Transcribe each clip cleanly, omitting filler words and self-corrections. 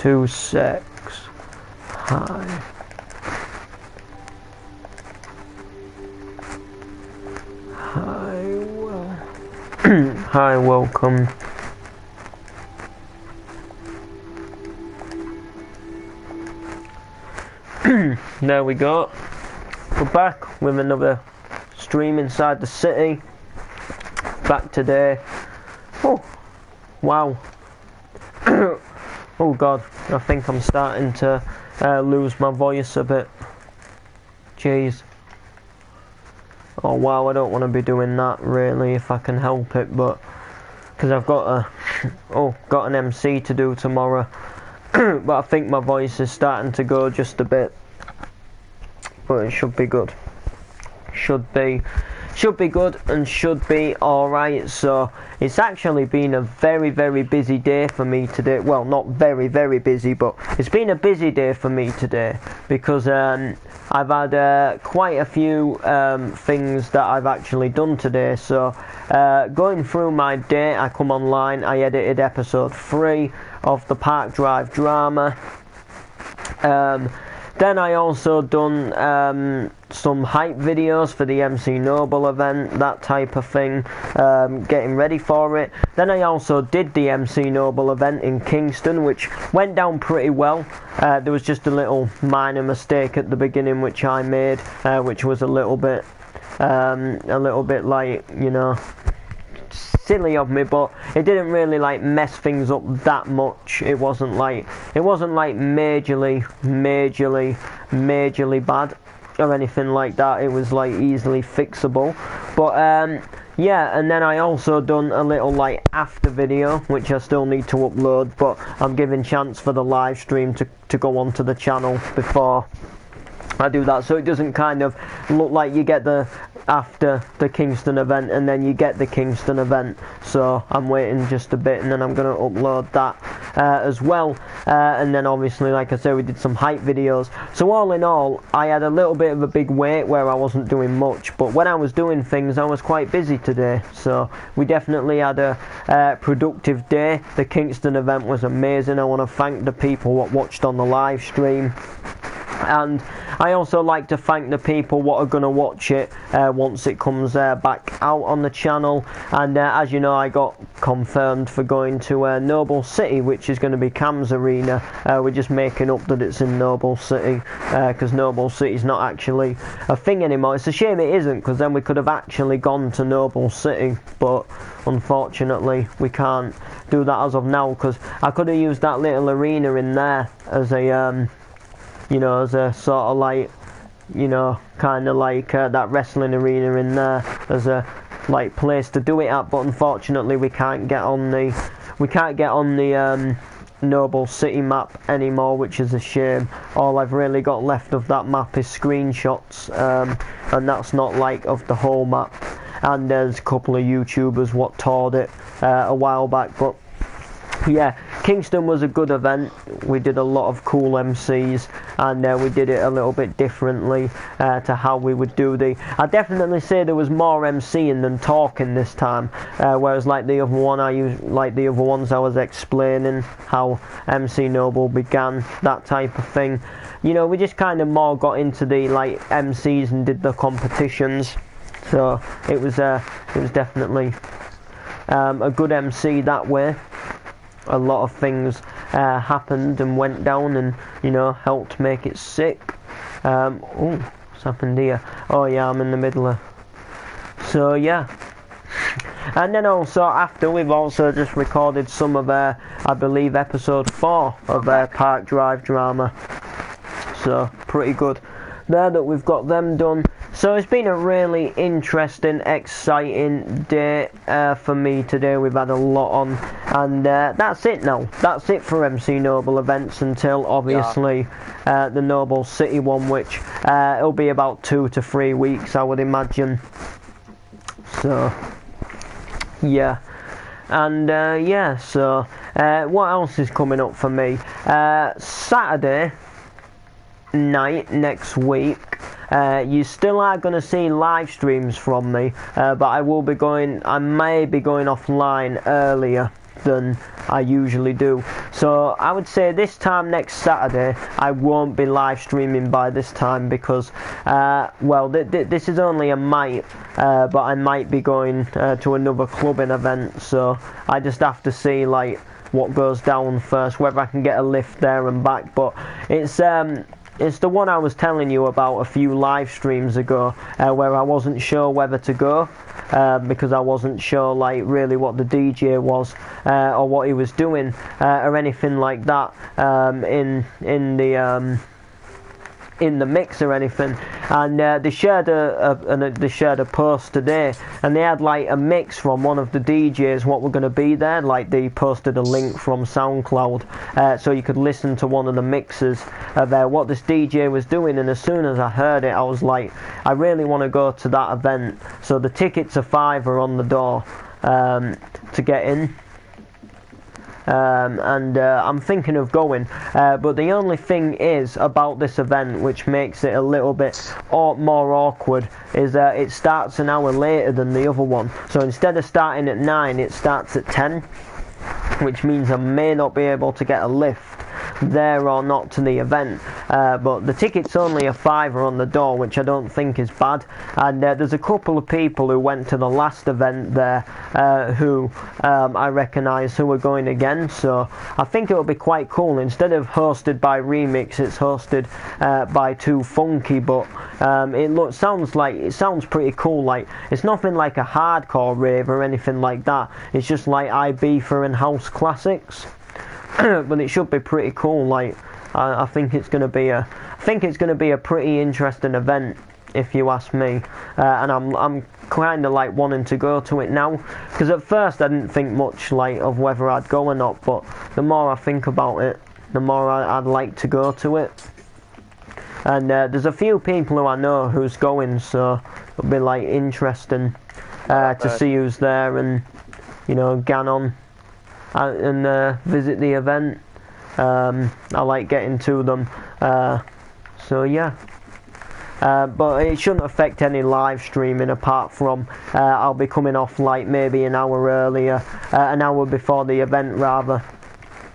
2 secs. Hi. Hi, welcome. There we go. We're back with another stream inside the city. Back today. Oh, wow. Oh God, I think I'm starting to lose my voice a bit. Jeez. Oh wow, I don't want to be doing that really if I can help it, but because I've got an MC to do tomorrow. But I think my voice is starting to go just a bit, but it should be good. Should be good and should be alright. So it's actually been a very, very busy day for me today. Well, not very, very busy, but it's been a busy day for me today because I've had quite a few things that I've actually done today. So going through my day, I come online, I edited episode 3 of the Park Drive drama. Then I also done some hype videos for the MC Noble event, that type of thing, getting ready for it. Then I also did the MC Noble event in Kingston, which went down pretty well. There was just a little minor mistake at the beginning which I made, which was a little bit like, you know, silly of me, but it didn't really like mess things up that much. It wasn't like majorly bad or anything like that. It was like easily fixable. But yeah, and then I also done a little like after video which I still need to upload, but I'm giving chance for the live stream to go onto the channel before I do that, so it doesn't kind of look like you get the after the Kingston event and then you get the Kingston event. So I'm waiting just a bit and then I'm going to upload that as well. And then obviously, like I said, we did some hype videos. So all in all, I had a little bit of a big wait where I wasn't doing much, but when I was doing things I was quite busy today. So we definitely had a productive day. The Kingston event was amazing. I want to thank the people that watched on the live stream. And I also like to thank the people what are going to watch it once it comes back out on the channel. And as you know, I got confirmed for going to Noble City, which is going to be Cam's Arena. We're just making up that it's in Noble City because Noble City is not actually a thing anymore. It's a shame it isn't, because then we could have actually gone to Noble City, but unfortunately we can't do that as of now, because I could have used that little arena in there as a you know, as a sort of like, you know, kind of like that wrestling arena in there as a like place to do it at. But unfortunately, we can't get on the Noble City map anymore, which is a shame. All I've really got left of that map is screenshots, and that's not like of the whole map. And there's a couple of YouTubers what toured it a while back, but. Yeah, Kingston was a good event. We did a lot of cool MCs, and we did it a little bit differently to how we would do I definitely say there was more MCing than talking this time, whereas like the other ones I was explaining how MC Noble began, that type of thing. You know, we just kind of more got into the like MCs and did the competitions. So it was definitely a good MC that way. A lot of things happened and went down and, you know, helped make it sick. Oh, what's happened here? Oh yeah, I'm in the middle of... So yeah. And then also after, we've also just recorded some of I believe episode 4 of Park Drive drama. So pretty good there that we've got them done. So it's been a really interesting, exciting day for me today. We've had a lot on, and that's it now. That's it for MC Noble events until obviously the Noble City one, which it'll be about 2 to 3 weeks, I would imagine. So yeah. And yeah, so what else is coming up for me? Saturday night next week, you still are going to see live streams from me, but I may be going offline earlier than I usually do. So I would say this time next Saturday I won't be live streaming by this time because well, this is only a might, but I might be going to another clubbing event, so I just have to see like what goes down first, whether I can get a lift there and back. But it's the one I was telling you about a few live streams ago, where I wasn't sure whether to go, because I wasn't sure like really what the DJ was, or what he was doing, or anything like that, in the mix or anything. And they shared a post today, and they had like a mix from one of the DJs what were going to be there. Like they posted a link from SoundCloud, so you could listen to one of the mixes of what this DJ was doing. And as soon as I heard it, I was like, I really want to go to that event. So the tickets are £5 on the door to get in. And I'm thinking of going, but the only thing is about this event which makes it a little bit more awkward is that it starts an hour later than the other one. So instead of starting at 9, it starts at 10, which means I may not be able to get a lift there or not to the event, but the ticket's only a £5 on the door, which I don't think is bad. And there's a couple of people who went to the last event there who I recognise who are going again, so I think it'll be quite cool. Instead of hosted by Remix, it's hosted by Too Funky, but it sounds pretty cool. Like it's nothing like a hardcore rave or anything like that, it's just like Ibiza and house classics. But it should be pretty cool. Like I think it's going to be a pretty interesting event, if you ask me. And I'm kind of like wanting to go to it now, because at first I didn't think much like of whether I'd go or not. But the more I think about it, the more I'd like to go to it. And there's a few people who I know who's going, so it'll be like interesting to see who's there and gan on and visit the event. I like getting to them, so yeah. But it shouldn't affect any live streaming, apart from I'll be coming off like maybe an hour earlier, an hour before the event rather,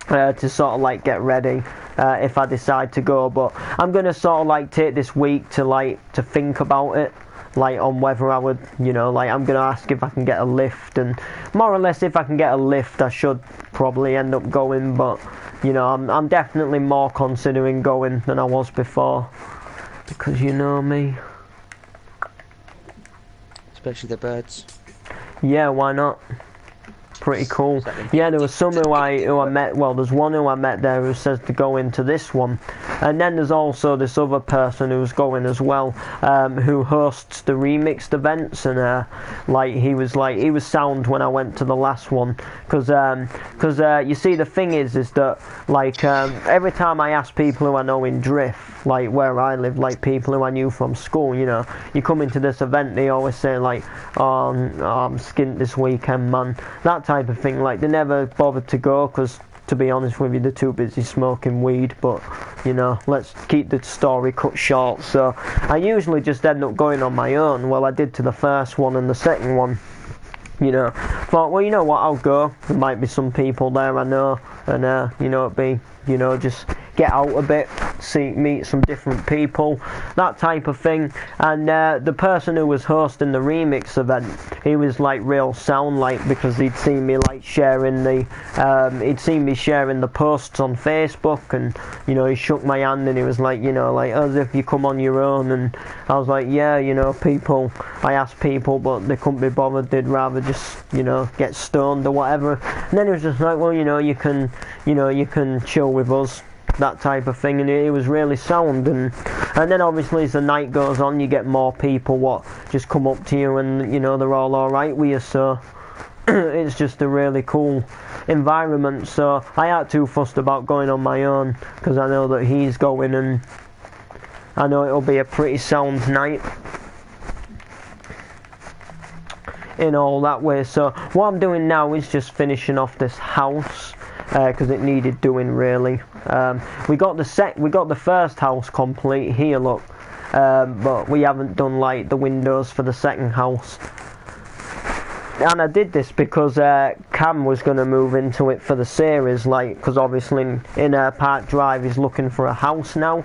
to sort of like get ready if I decide to go. But I'm gonna sort of like take this week to think about it, like on whether I would, like I'm gonna ask if I can get a lift, and more or less if I can get a lift I should probably end up going. But I'm definitely more considering going than I was before, because you know me, especially the birds. Yeah, why not? Pretty cool. Yeah, there was some who I met. Well, there's one who I met there who says to go into this one, and then there's also this other person who's going as well, who hosts the remixed events, and he was sound when I went to the last one, because you see the thing is that every time I ask people who I know in Drift, like where I live, like people who I knew from school, you come into this event, they always say like, oh, I'm skint this weekend, man, that type of thing. Like they never bothered to go, because to be honest with you, they're too busy smoking weed. But let's keep the story cut short. So I usually just end up going on my own. Well, I did to the first one and the second one. Thought, well, you know what, I'll go. There might be some people there I know, and it'd be, just get out a bit, meet some different people, that type of thing. And the person who was hosting the remix event, he was like real sound, like, because he'd seen me like sharing the posts on Facebook, and he shook my hand and he was like, like as if you come on your own. And I was like, yeah, I asked people, but they couldn't be bothered, they'd rather just get stoned or whatever. And then he was just like, well, you can chill with us, that type of thing. And it was really sound. And then obviously as the night goes on, you get more people what just come up to you, and they're all alright with you. So it's just a really cool environment. So I ain't too fussed about going on my own, because I know that he's going, and I know it'll be a pretty sound night in all that way. So what I'm doing now is just finishing off this house, because it needed doing really. We got the first house complete here, look, but we haven't done like the windows for the second house. and I did this because Cam was going to move into it for the series, like, because obviously in Park Drive he's looking for a house now,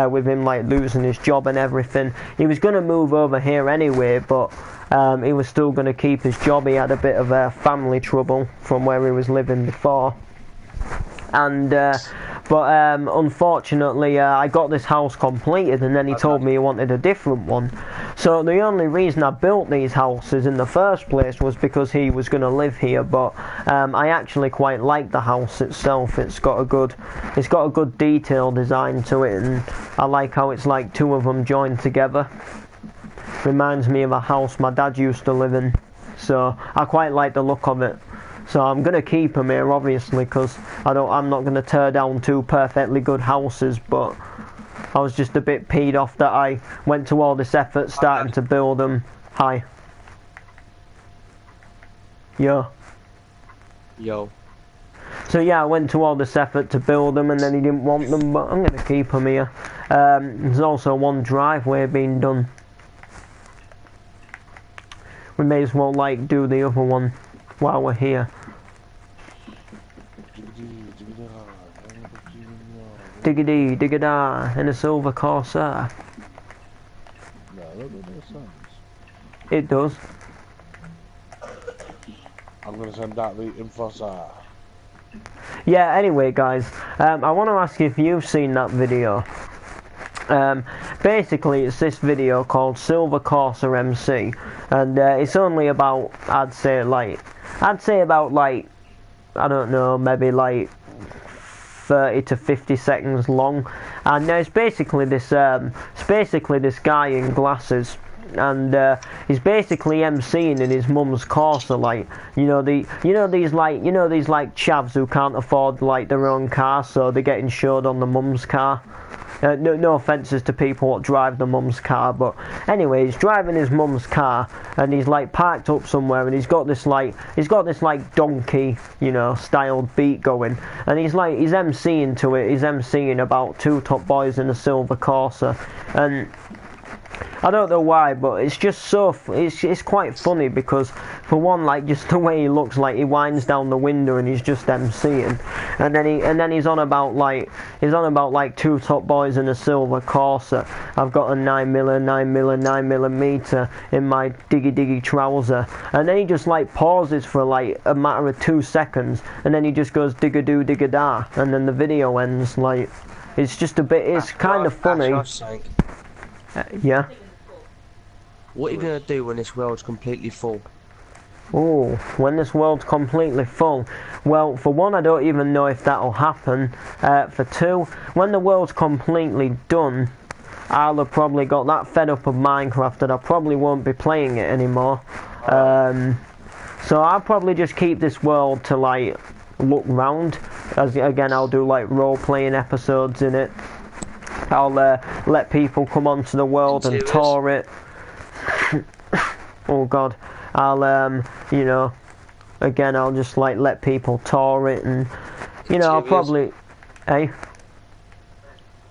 with him like losing his job and everything. He was going to move over here anyway, but he was still going to keep his job. He had a bit of family trouble from where he was living before, and but unfortunately I got this house completed, and then he told me he wanted a different one. So the only reason I built these houses in the first place was because he was going to live here. But I actually quite like the house itself. It's got a good detail design to it, and I like how it's like two of them joined together. Reminds me of a house my dad used to live in, so I quite like the look of it. So I'm going to keep him here, obviously, because I'm not going to tear down two perfectly good houses, but I was just a bit peed off that I went to all this effort starting to build them. Hi. Yo. Yo. So yeah, I went to all this effort to build them, and then he didn't want them, but I'm going to keep them here. There's also one driveway being done. We may as well like do the other one while we're here. Diggity, diggada, in a silver Corsair. No, that doesn't make sense. It does. I'm gonna send out the info sir. Yeah, anyway guys, I want to ask you if you've seen that video. Basically it's this video called Silver Corsair MC, and it's only about, I'd say about like, I don't know, maybe like 30 to 50 seconds long, and it's basically this guy in glasses, and he's basically MCing in his mum's Corsa, like, these chavs who can't afford like their own car, so they're getting showed on the mum's car. No offences to people that drive the mum's car, but anyway, he's driving his mum's car, and he's like parked up somewhere, and he's got this like donkey, styled beat going, and he's MCing to it. He's MCing about two top boys in a silver Corsa, and I don't know why, but it's just it's quite funny, because for one, like, just the way he looks, like he winds down the window and he's just MCing, and then he's on about like two top boys in a silver Corsa. I've got a 9mm in my diggy trouser, and then he just like pauses for like a matter of 2 seconds, and then he just goes digga-doo digga-da, and then the video ends. Like, it's just a bit, it's kind of funny. Yeah. What are you going to do when this world's completely full? Oh, when this world's completely full. Well, for one, I don't even know if that'll happen. For two, when the world's completely done, I'll have probably got that fed up of Minecraft that I probably won't be playing it anymore. So I'll probably just keep this world to like look round. As again, I'll do like role-playing episodes in it. I'll let people come onto the world and tour it. Oh god. I'll again, I'll just like let people tour it, and I'll probably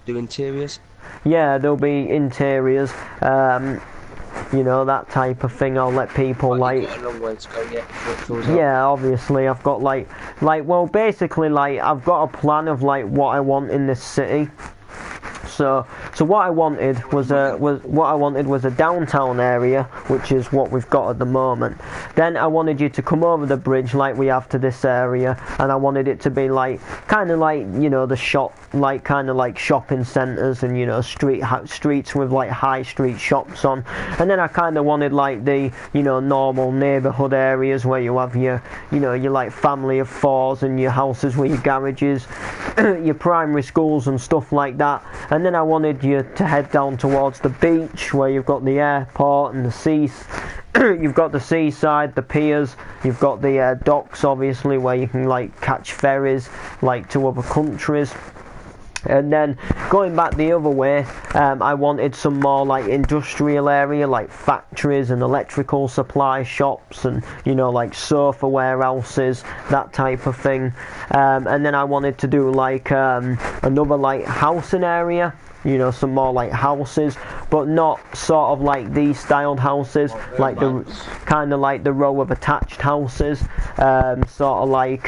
do interiors. Yeah, there'll be interiors, that type of thing. I'll let people like. Got a long way to go yet before it fills yeah, obviously I've got well, basically like I've got a plan of like what I want in this city. So what I wanted was a downtown area, which is what we've got at the moment. Then I wanted you to come over the bridge like we have to this area, and I wanted it to be like kind of like the shop, like kind of like shopping centres and streets with like high street shops on. And then I kind of wanted like the normal neighbourhood areas where you have your your like family of fours and your houses with your garages, your primary schools and stuff like that. And then I wanted you to head down towards the beach where you've got the airport and the seas. You've got the seaside, the piers, you've got the docks obviously where you can like catch ferries like to other countries. And then going back the other way, I wanted some more like industrial area, like factories and electrical supply shops and like sofa warehouses, that type of thing. And then I wanted to do like another like housing area, you know, some more like houses, but not sort of like these styled houses, like the kind of like the row of attached houses, sort of like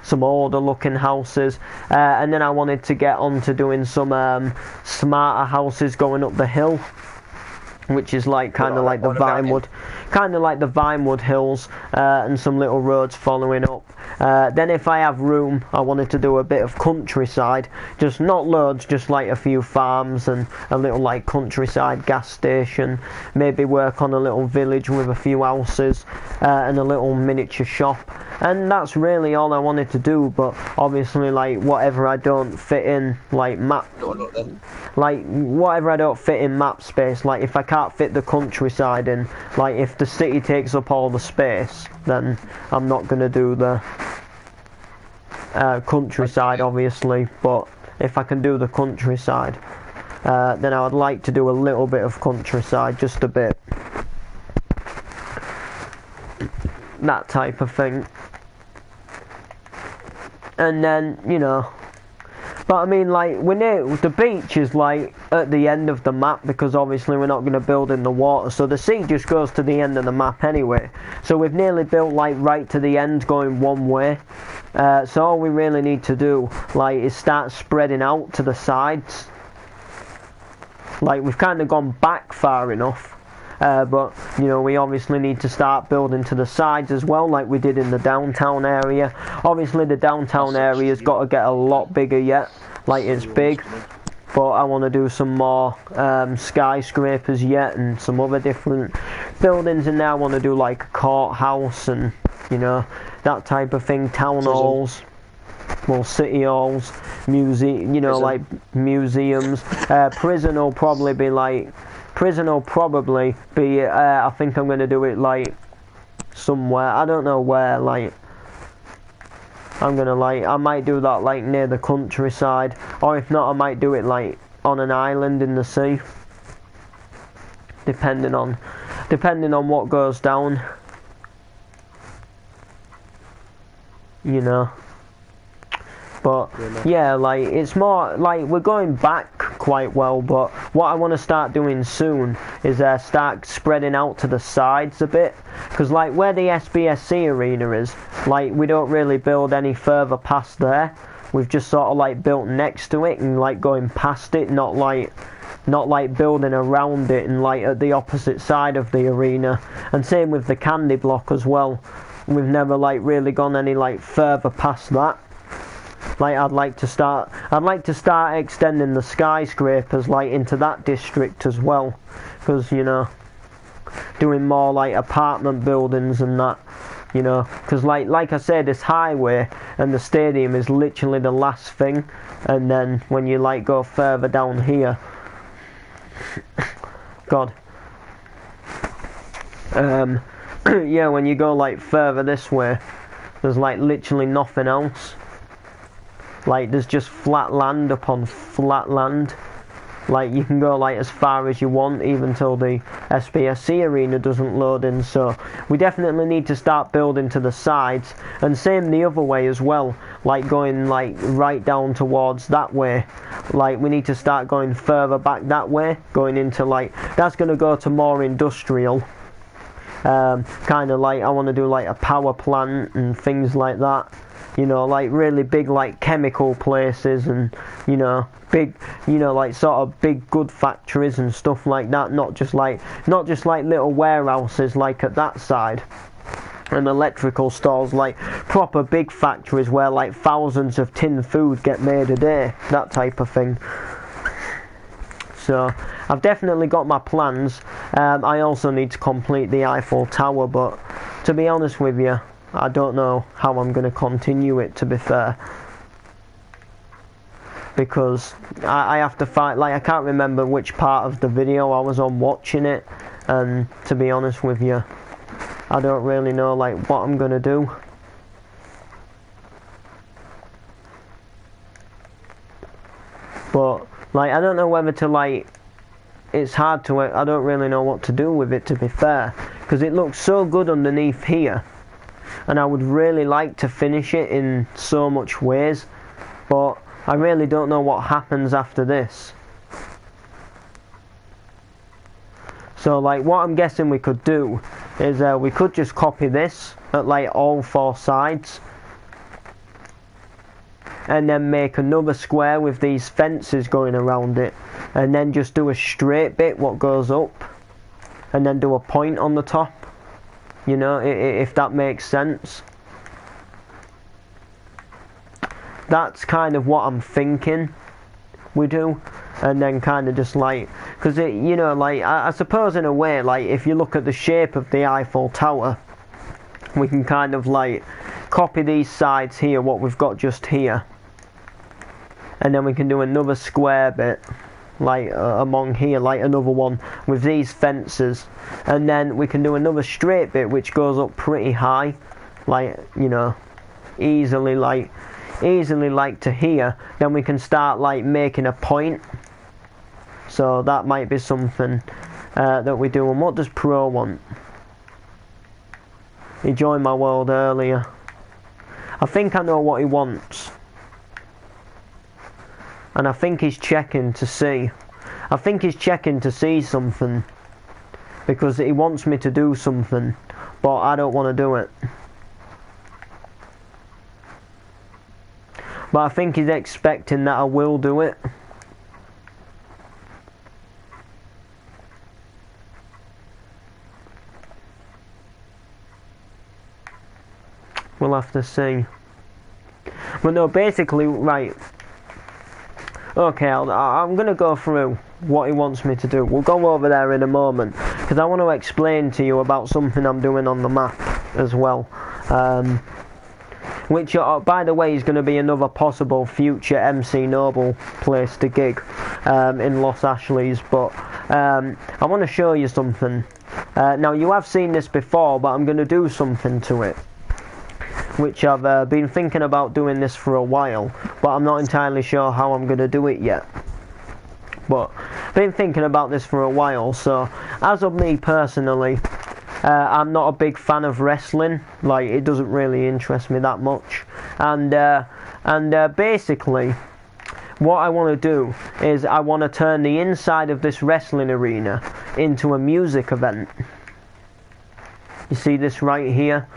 some older looking houses, and then I wanted to get on to doing some smarter houses going up the hill, which is like kind of like the Vinewood hills, and some little roads following up. Then if I have room, I wanted to do a bit of countryside, just not loads, just like a few farms and a little like countryside gas station, maybe work on a little village with a few houses, and a little miniature shop. And that's really all I wanted to do, but obviously like whatever I don't fit in like map space, like if I can't fit the countryside in, like if the city takes up all the space, then I'm not going to do the countryside obviously. But if I can do the countryside, then I would like to do a little bit of countryside, just a bit, that type of thing. And then, you know, but I mean, like, the beach is like at the end of the map, because obviously we're not going to build in the water, so the sea just goes to the end of the map anyway. So we've nearly built like right to the end, going one way. So all we really need to do like is start spreading out to the sides. Like, we've kind of gone back far enough. But you know, we obviously need to start building to the sides as well, like we did in the downtown area. Obviously the downtown area's got to get a lot bigger yet, like it's big, but I want to do some more skyscrapers yet, and some other different buildings in there. I want to do like a courthouse and, you know, that type of thing, town halls, well, city halls, you know, like museums. Prison will probably be I think I'm going to do it like somewhere, I don't know where, like I'm going to like, I might do that like near the countryside, or if not I might do it like on an island in the sea, depending on what goes down, you know. But yeah, like it's more like we're going back quite well, but what I want to start doing soon is start spreading out to the sides a bit, because like where the SBSC arena is, like we don't really build any further past there. We've just sort of like built next to it and like going past it, not like building around it and like at the opposite side of the arena. And same with the candy block as well. We've never like really gone any like further past that. Like I'd like to start extending the skyscrapers like into that district as well, because, you know, doing more like apartment buildings and that, you know, because like I said, this highway and the stadium is literally the last thing, and then when you like go further down here, God, yeah, when you go like further this way, there's like literally nothing else. Like there's just flat land upon flat land. Like you can go like as far as you want, even till the SBSC arena doesn't load in. So we definitely need to start building to the sides, and same the other way as well, like going like right down towards that way. Like we need to start going further back that way, going into like, that's going to go to more industrial, kind of like I want to do like a power plant and things like that. You know, like really big like chemical places, and, you know, big, you know, like sort of big good factories and stuff like that, not just like little warehouses like at that side, and electrical stores, like proper big factories where like thousands of tin food get made a day, that type of thing. So I've definitely got my plans. I also need to complete the Eiffel Tower, but to be honest with you, I don't know how I'm going to continue it, to be fair, because I have to find, like I can't remember which part of the video I was on watching it, and to be honest with you, I don't really know like what I'm going to do. But like I don't know whether to like, it's hard to, I don't really know what to do with it, to be fair, because it looks so good underneath here. And I would really like to finish it in so much ways, but I really don't know what happens after this. So like what I'm guessing we could do is we could just copy this at like all 4 sides, and then make another square with these fences going around it, and then just do a straight bit what goes up, and then do a point on the top, you know, if that makes sense. That's kind of what I'm thinking we do. And then kind of just like, because it, you know, like I suppose in a way, like if you look at the shape of the Eiffel Tower, we can kind of like copy these sides here, what we've got just here, and then we can do another square bit like among here, like another one with these fences, and then we can do another straight bit which goes up pretty high, like, you know, easily like to here. Then we can start like making a point. So that might be something that we do. And what does Pro want? He joined my world earlier. I think I know what he wants. And I think he's checking to see. I think he's checking to see something. Because he wants me to do something. But I don't want to do it. But I think he's expecting that I will do it. We'll have to see. But no, basically, right. Okay, I'm going to go through what he wants me to do. We'll go over there in a moment, because I want to explain to you about something I'm doing on the map as well. Which, by the way, is going to be another possible future MC Noble place to gig in Los Ashleys. But I want to show you something. Now, you have seen this before, but I'm going to do something to it. Which I've been thinking about doing this for a while, but I'm not entirely sure how I'm going to do it yet. But I've been thinking about this for a while, so as of me personally, I'm not a big fan of wrestling. Like, it doesn't really interest me that much. And basically, what I want to do is I want to turn the inside of this wrestling arena into a music event. You see this right here?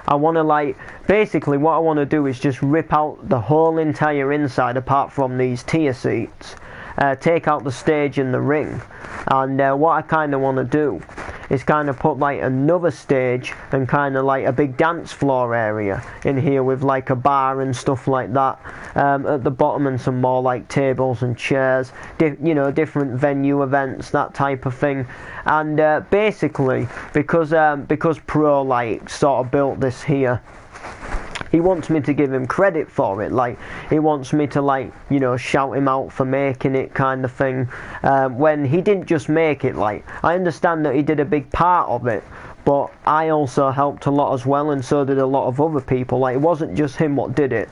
I want to basically what I want to do is just rip out the whole entire inside apart from these tier seats, take out the stage and the ring, and what I kind of want to do is kind of put like another stage and kind of like a big dance floor area in here with like a bar and stuff like that at the bottom, and some more like tables and chairs, you know, different venue events, that type of thing. And basically because Pro like sort of built this here, he wants me to give him credit for it. Like, he wants me to, like, you know, shout him out for making it, kind of thing. When he didn't just make it, like, I understand that he did a big part of it, but I also helped a lot as well, and so did a lot of other people. Like, it wasn't just him what did it.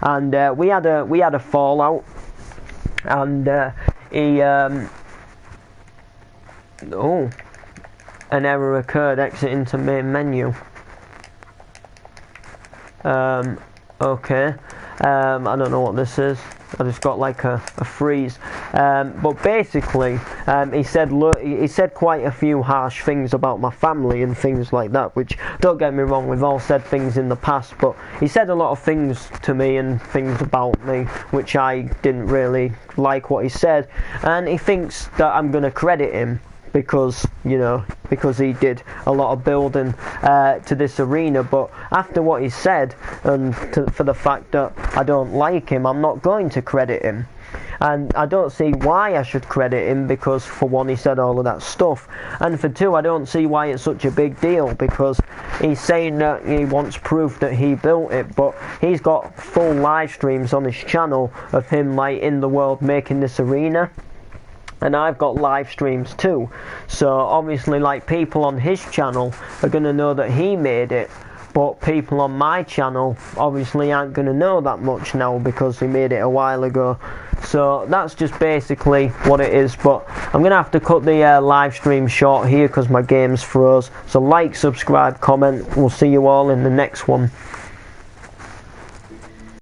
And we had a fallout, and an error occurred. Exit into main menu. Okay. I don't know what this is. I just got like a freeze. But basically, he said quite a few harsh things about my family and things like that, which, don't get me wrong, we've all said things in the past, but he said a lot of things to me and things about me which I didn't really like what he said, and he thinks that I'm going to credit him because, you know, because he did a lot of building to this arena. But after what he said, and for the fact that I don't like him, I'm not going to credit him. And I don't see why I should credit him, because for one, he said all of that stuff, and for two, I don't see why it's such a big deal, because he's saying that he wants proof that he built it, but he's got full live streams on his channel of him like in the world making this arena. And I've got live streams too, so obviously like people on his channel are going to know that he made it, but people on my channel obviously aren't going to know that much now because he made it a while ago. So that's just basically what it is. But I'm going to have to cut the live stream short here because my game's froze. So like, subscribe, comment. We'll see you all in the next one.